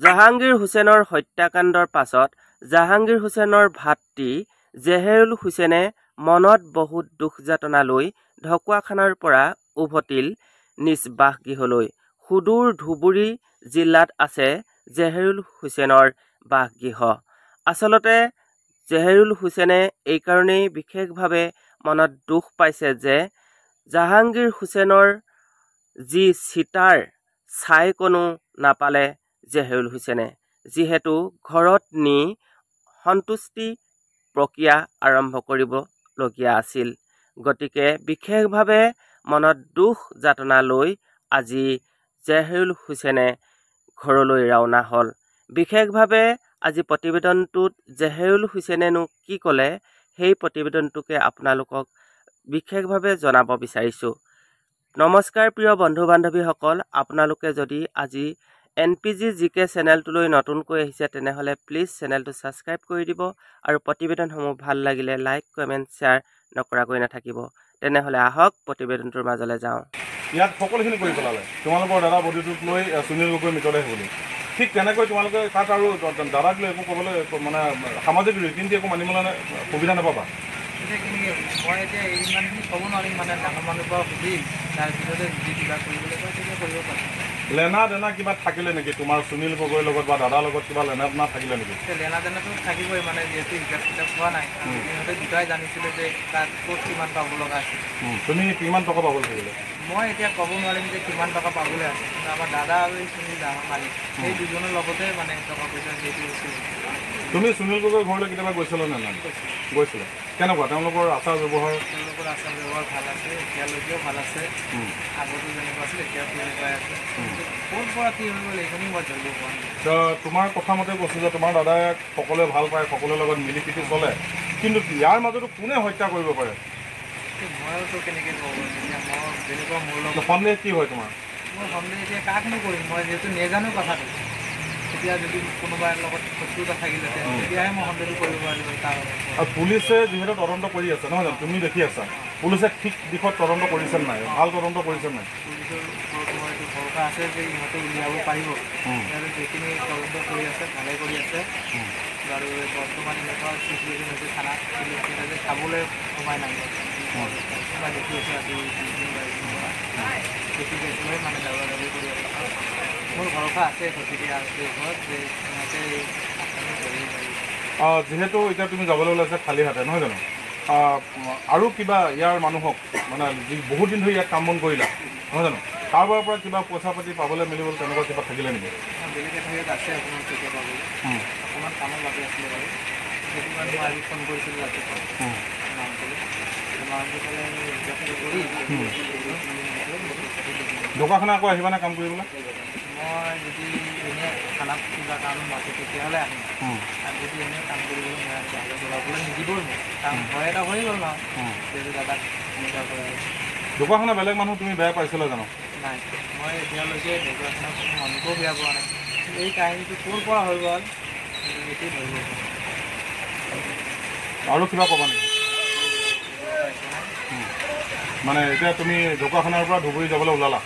জাহাংগীৰ হুছেইনৰ হত্যাকাণ্ডৰ পাছত জাহাংগীৰ হুছেইনৰ ভাতৃ জেহেৰুল হুছেইনে মনত বহুত দুখ যাতনা লৈ ঢকুৱাখানাৰ পৰা উভতিল নিজ বাসগৃহলৈ। সুদূৰ ধুবুৰী জিলাত আছে জেহেৰুল হুছেইনৰ বাসগৃহ। আচলতে জেহেৰুল হুছেইনে এইকাৰণেই বিশেষভাৱে মনত দুখ পাইছে যে জাহাংগীৰ হুছেইনৰ যি চিতাৰ ছাইকণো নাপালে জেহেৰুল হুছেইনে, যিহেতু ঘৰত নি সন্তুষ্টি প্ৰক্ৰিয়া আৰম্ভ কৰিবলগীয়া আছিল। গতিকে বিশেষভাৱে মনত দুখ যাতনা লৈ আজি জেহেৰুল হুছেইনে ঘৰলৈ ৰাওনা হ'ল। বিশেষভাৱে আজি প্ৰতিবেদনটোত জেহেৰুল হুছেইনেনো কি ক'লে সেই প্ৰতিবেদনটোকে আপোনালোকক বিশেষভাৱে জনাব বিচাৰিছোঁ। নমস্কাৰ প্ৰিয় বন্ধু বান্ধৱীসকল, আপোনালোকে যদি আজি NPG GK চেনেলটোলৈ নতুনকৈ আহিছে তেনেহ'লে প্লিজ চেনেলটো ছাবস্ক্ৰাইব কৰি দিব আৰু প্ৰতিবেদনসমূহ ভাল লাগিলে লাইক কমেণ্ট শ্বেয়াৰ নকৰাকৈ নাথাকিব। তেনেহ'লে আহক প্ৰতিবেদনটোৰ মাজলৈ যাওঁ। ইয়াত সকলোখিনি কৰি পেলালে তোমালোকৰ দাদা বডিটোক লৈ সুনীল গগৈ মৃতদেহ বুলি। ঠিক তেনেকৈ তোমালোকে তাত আৰু দাদাক লৈ একো ক'বলৈ মানে সামাজিক ৰীতি নীতি একো মানিবলৈ সুবিধা নাপাবা। মই এতিয়া ইমানখিনি ক'ব নোৱাৰিম, মানে ডাঙৰ মানুহৰ পৰা সুধিম তাৰপিছতে যদি কিবা কৰিবলৈ কয় তেতিয়া কৰিব পাৰিম। লেনা দেনা কিবা থাকিলে নেকি তোমাৰ সুনীল গগৈৰ লগত বা দাদাৰ লগত কিবা লেনা দেনা থাকিলে নেকি? লেনা দেনাটো থাকিবই, মানে যিহেতু হিচাপ কিতাপ হোৱা নাই। সিহঁতে দুটাই জানিছিলে যে তাত ক'ত কিমান পাব লগা আছিল। তুমি কিমান টকা পাব লাগিছিলে? মই এতিয়া ক'ব নোৱাৰিম যে কিমান টকা পাবলৈ আছে, কিন্তু আমাৰ দাদা আৰু এই সুনীল ডাঙৰ মালিক সেই দুজনৰ লগতে মানে টকা পইচা যিহেতু হৈছিল। তুমি সুনীল গগৈৰ ঘৰলৈ কেতিয়াবা গৈছিলা নে নাই? গৈছিলা। কেনেকুৱা তেওঁলোকৰ আচাৰ ব্যৱহাৰ? তেওঁলোকৰ আচাৰ ব্যৱহাৰ ভাল আছে, এতিয়ালৈকেও ভাল আছে। আগতো যেনেকুৱা আছিল এতিয়াও তেনেকুৱাই আছে। ক'ৰ পৰা কি হৈ গ'ল এইখিনি মই ধৰিব পৰা নাই। তোমাৰ কথা মতে কৈছোঁ যে তোমাৰ দাদাই সকলোৱে ভাল পায়, সকলোৰে লগত মিলি পিটি চলে, কিন্তু ইয়াৰ মাজতো কোনে হত্যা কৰিব পাৰে? মইতো কেনেকৈ ক'ব, এতিয়া মই যেনেকুৱা মোৰ লগত সন্দেহ কি হয় তোমাৰ? মই সন্দেহ এতিয়া কাকনো কৰিম, মই যিহেতু নেজানো কথাটো। এতিয়া যদি কোনোবাৰ লগত শত্ৰুতা থাকিলেহেঁতেন তেতিয়াহে মই সন্দেহটো কৰিব পাৰিলোঁ তাৰ। আৰু পুলিচে যিহেতু তদন্ত কৰি আছে নহয় জানো, তুমি দেখি আছা পুলিচে ঠিক দিশত তদন্ত কৰিছে নাই, ভাল তদন্ত কৰিছে নাই? পুলিচৰ ওপৰত মই এইটো ভৰসা আছে যে ইহঁতে উলিয়াব পাৰিব। সিহঁতে যিখিনি তদন্ত কৰি আছে ভালেই কৰি আছে। আৰু বৰ্তমান এনেকুৱা চিটুৱেশ্যন হৈছে থানাত, কিন্তু সিহঁতে চাবলৈ সময় নাই। মই দেখি আছোঁ আজি দেখি গৈছোঁ মানে দাবা দাবি কৰি আছে। মোৰ ভৰসা আছে গতিকে ঘৰত যে সিহঁতে কৰিব পাৰিব। যিহেতু এতিয়া তুমি যাবলৈ ওলাইছা খালী হাতে নহয় জানো, আৰু কিবা ইয়াৰ মানুহক মানে যি বহুত দিন ধৰি ইয়াত কাম বন কৰিলা নহয় জানো, কাৰোবাৰ পৰা কিবা পইচা পাতি পাবলৈ মেলিবলৈ তেনেকুৱা কিবা থাকিলে নেকি? বেলেগ এঠাইত আছে আপোনাৰ কেতিয়া পাবলৈ, অকণমান কামৰ বাবে আছিলে বাৰু। সেইটো কাৰণে মই আজি ফোন কৰিছিলোঁ ৰাতিপুৱা নামটোলৈ কৰি ঢকুৱাখানা আকৌ আহিবানে কাম কৰিবলৈ? মই যদি এনেই খানাত কিবা কাম মাতে তেতিয়াহ'লে আহিম। আৰু যদি এনেই কাম কৰিবলৈ মই জ্বলাবলৈ নিদিবই মোক, কাৰণ ভয় এটা হৈ গ'ল নহয় যিহেতু দাদাক এনেকুৱা কৰে। ঢকুৱাখানা বেলেগ মানুহ তুমি বেয়া পাইছিলা জানো? নাই, মই এতিয়ালৈকে ঢকুৱাখানা কোনো মানুহকেও বেয়া পোৱা নাই। এই কাহিনীটো ক'ৰ পৰা হৈ গ'ল এইটোৱে ধৰিব পৰা নাই। আৰু কিবা ক'বা নেকি? মানে এতিয়া তুমি ঢকুৱাখানাৰ পৰা ধুবুৰী যাবলৈ ওলালা,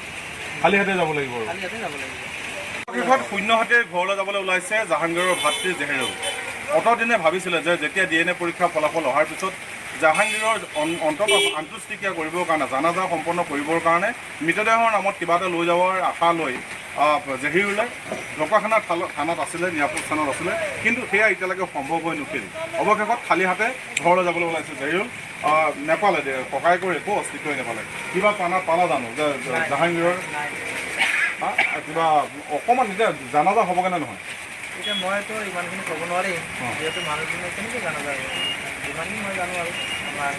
খালী হাতে যাব লাগিব আৰু খালী হাতে যাব লাগিব। শেষত শূন্য হাতে ঘৰলৈ যাবলৈ ওলাইছে জাহাংগীৰৰ ভাতৃ জেহেৰুল। অতদিনে ভাবিছিলে যে যেতিয়া DNA পৰীক্ষাৰ ফলাফল অহাৰ পিছত জাহাংগীৰৰ অন্তত আন্তঃষ্টিক্ৰিয়া কৰিবৰ কাৰণে, জানাজা সম্পন্ন কৰিবৰ কাৰণে মৃতদেহৰ নামত কিবা এটা লৈ যাবৰ আশা লৈ জেহেৰুলে ঢকুৱাখানা থানাত আছিলে, নিৰাপদ স্থানত আছিলে, কিন্তু সেয়া এতিয়ালৈকে সম্ভৱ হৈ নুঠিল। অৱশেষত খালী হাতে ঘৰলৈ যাবলৈ ওলাইছে জেহেৰুল। নেপালে ককায়েকৰ একো অস্তিত্বই নাপালে। কিবা পালা জানো যে জাহাংগীৰৰ কিবা অকণমান এতিয়া জানাজা হ'বগৈ নে নহয়? এতিয়া মইতো ইমানখিনি ক'ব নোৱাৰিম, যিহেতু মানুহজনে কেনেকৈ জানাজা হ'ব। যিমানখিনি মই জানো আৰু আমাৰ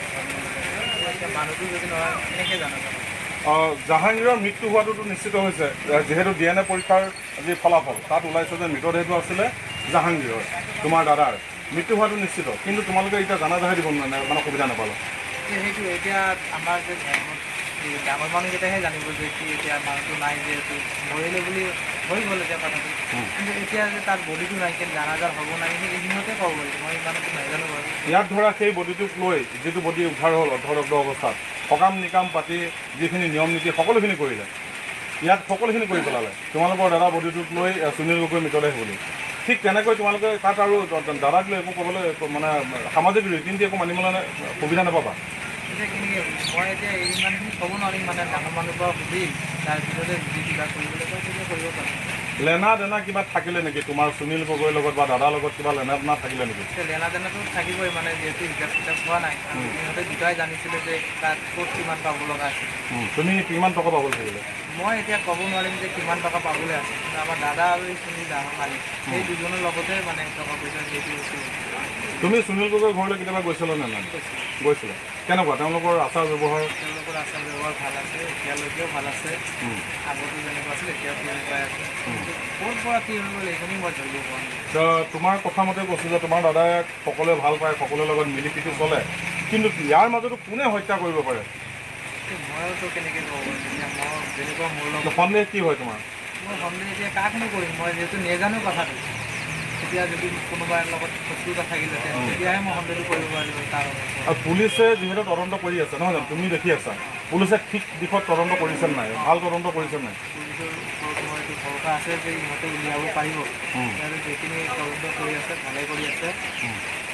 এতিয়া মানুহটো যদি নহয় কেনেকৈ জানাজা হ'ব। জাহাংগীৰৰ মৃত্যু হোৱাটোতো নিশ্চিত হৈছে, যিহেতু DNA পৰীক্ষাৰ যি ফলাফল তাত ওলাইছে যে মৃতদেহটো আছিলে জাহাংগীৰৰ, তোমাৰ দাদাৰ। মৃত্যু হোৱাটো নিশ্চিত, কিন্তু তোমালোকে এতিয়া জানাজাহে দিব মানে সুবিধা নাপালা। সেইটো এতিয়া আমাৰ যে ডাঙৰ মানুহকেইটাহে জানিব যে কি এতিয়া মানুহটো নাই, যিহেতু মৰিলে বুলি হৈ গ'ল এতিয়া কথাটো। কিন্তু এতিয়া যে তাত বডিটো নাই, কিন্তু জানাজাৰ হ'ব নাই সেই সিহঁতে ক'ব গ'ল, মই ইমানটো নাজানো বাৰু। ইয়াত ধৰা সেই বডিটোক লৈ যিটো বডি উদ্ধাৰ হ'ল অৰ্ধদগ্ধ অৱস্থাত, সকাম নিকাম পাতি যিখিনি নিয়ম নীতি সকলোখিনি কৰিলে, ইয়াত সকলোখিনি কৰি পেলালে তোমালোকৰ দাদা বডিটোক লৈ সুনীল গগৈ মৃতদেহ বুলি ঠিক তেনেকৈ তোমালোকে তাত আৰু দাদাক লৈ একো ক'বলৈ মানে সামাজিক ৰীতি নীতি একো মানিবলৈ সুবিধা নাপাবা এতিয়া কেনেকৈ মই এতিয়া ইমানখিনি ক'ব নোৱাৰিম মানে ডাঙৰ মানুহৰ পৰা সুধি তাৰপিছতে যদি কিবা কৰিবলৈ কয় তেতিয়া কৰিব পাৰিম লেনা দেনা কিবা থাকিলে নেকি তোমাৰ সুনীল গগৈৰ লগত বা দাদাৰ লগত কিবা লেনা দেনা থাকিলে নেকি লেনা দেনাটো থাকিবই মানে যিহেতু হিচাপ কিতাপ হোৱা নাই সিহঁতে দুটাই জানিছিলে যে তাত ক'ত কিমান পাব লগা আছে তুমি কিমান টকা পাবলৈ থাকিলে মই এতিয়া ক'ব নোৱাৰিম যে কিমান টকা পাবলৈ আছে কিন্তু আমাৰ দাদা আৰু এই সুনীল মালিক সেই দুজনৰ লগতে মানে টকা পইচা যিহেতু তুমি সুনীল গগৈৰ ঘৰলৈ কেতিয়াবা গৈছিলা নে নাই গৈছিলা কেনেকুৱা তেওঁলোকৰ আচাৰ ব্যৱহাৰ তেওঁলোকৰ আচাৰ ব্যৱহাৰ ভাল আছে এতিয়ালৈকেও ভাল আছে আগতো যেনেকুৱা আছিল এতিয়াও তেনেকুৱাই আছে ক'ৰ পৰা কি হৈ গ'ল এইখিনি মই ধৰিব পৰা নাই তোমাৰ কথা মতে কৈছোঁ যে তোমাৰ দাদাই সকলোৱে ভাল পায় সকলোৰে লগত মিলি পিটি চলে কিন্তু ইয়াৰ মাজতো কোনে হত্যা কৰিব পাৰে মইতো কেনেকৈ ক'ব পাৰিম এতিয়া মই যেনেকুৱা মোৰ লগত সন্দেহ কি হয় তোমাৰ মই সন্দেহ এতিয়া কাকনো কৰিম মই যিহেতু নেজানো কথাটো এতিয়া যদি কোনোবাৰ লগত শত্ৰুতা থাকিলেহেঁতেন তেতিয়াহে মই সন্দেহটো কৰিব পাৰিম তাৰ আৰু পুলিচে যিহেতু তদন্ত কৰি আছে নহয় জানো তুমি দেখি আছা পুলিচে ঠিক দিশত তদন্ত কৰিছে নাই ভাল তদন্ত কৰিছে নাই পুলিচৰ ওপৰত মই এইটো ভৰসা আছে যে ইহঁতে উলিয়াব পাৰিব আৰু যিখিনি তদন্ত কৰি আছে ভালে কৰি আছে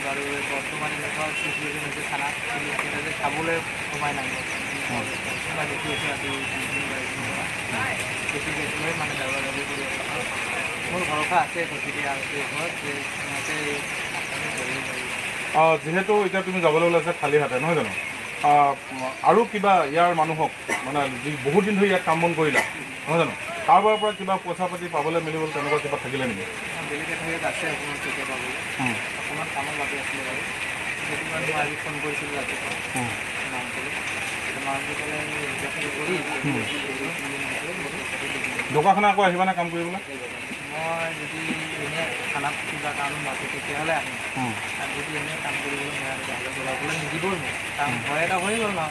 আৰু বৰ্তমান এনেকুৱা চিচুৱেশ্যন হৈছে থানাত কিন্তু যে খাবলৈ সোমাই নাই মই দেখি আছোঁ আজি বেছি কেছ লৈ মানে দাবা দাবি কৰি আছে মোৰ ভৰসা আছে গতিকে আৰু ঘৰত যে সিহঁতে ধৰিব পাৰিব যিহেতু এতিয়া তুমি যাবলৈ ওলাইছা খালী হাতে নহয় জানো আৰু কিবা ইয়াৰ মানুহক মানে যি বহুত দিন ধৰি ইয়াত কাম বন কৰিলা নহয় জানো কাৰোবাৰ পৰা কিবা পইচা পাতি পাবলৈ মেলিবলৈ তেনেকুৱা কিবা থাকিলে নেকি বেলেগ এঠাইত আছে অকণমান কেতিয়া পাবলৈ অকণমান কামৰ বাবে আছিলে বাৰু সেইটো কাৰণে মই আজি ফোন কৰিছিলোঁ ৰাতিপুৱা মানুহটোলৈ মানুহটো ক'লে ঢকুৱাখানা আকৌ আহিবানে কাম কৰিবলৈ মই যদি এনেই খানাত কিবা কাম মাতো তেতিয়াহ'লে আহিম আৰু যদি এনেই কাম কৰিবলৈ নোৱাৰে তেতিয়াহ'লে জ্বলাবলৈ নিদিবই মোক কাৰণ ভয় এটা হৈ গ'ল ন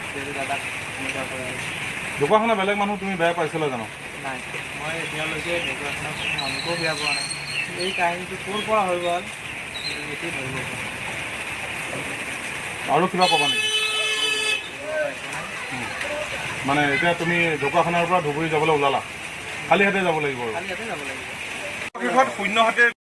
যিহেতু দাদাক এনেকুৱা কৰি ঢকুৱাখানা বেলেগ মানুহ তুমি বেয়া পাইছিলা জানো নাই মই এতিয়ালৈকে ঢকুৱাখানাত মানুহকো বেয়া পোৱা নাই এই কাহিনীটো ক'ৰ পৰা হৈ গ'ল এইটোৱে ধৰিব আৰু কিবা ক'বা নেকি মানে এতিয়া তুমি ঢকুৱাখানাৰ পৰা ধুবুৰী যাবলৈ ওলালা খালী হাতে যাব লাগিব খালী ইয়াতে যাব লাগিব শেষত শূন্য হাতে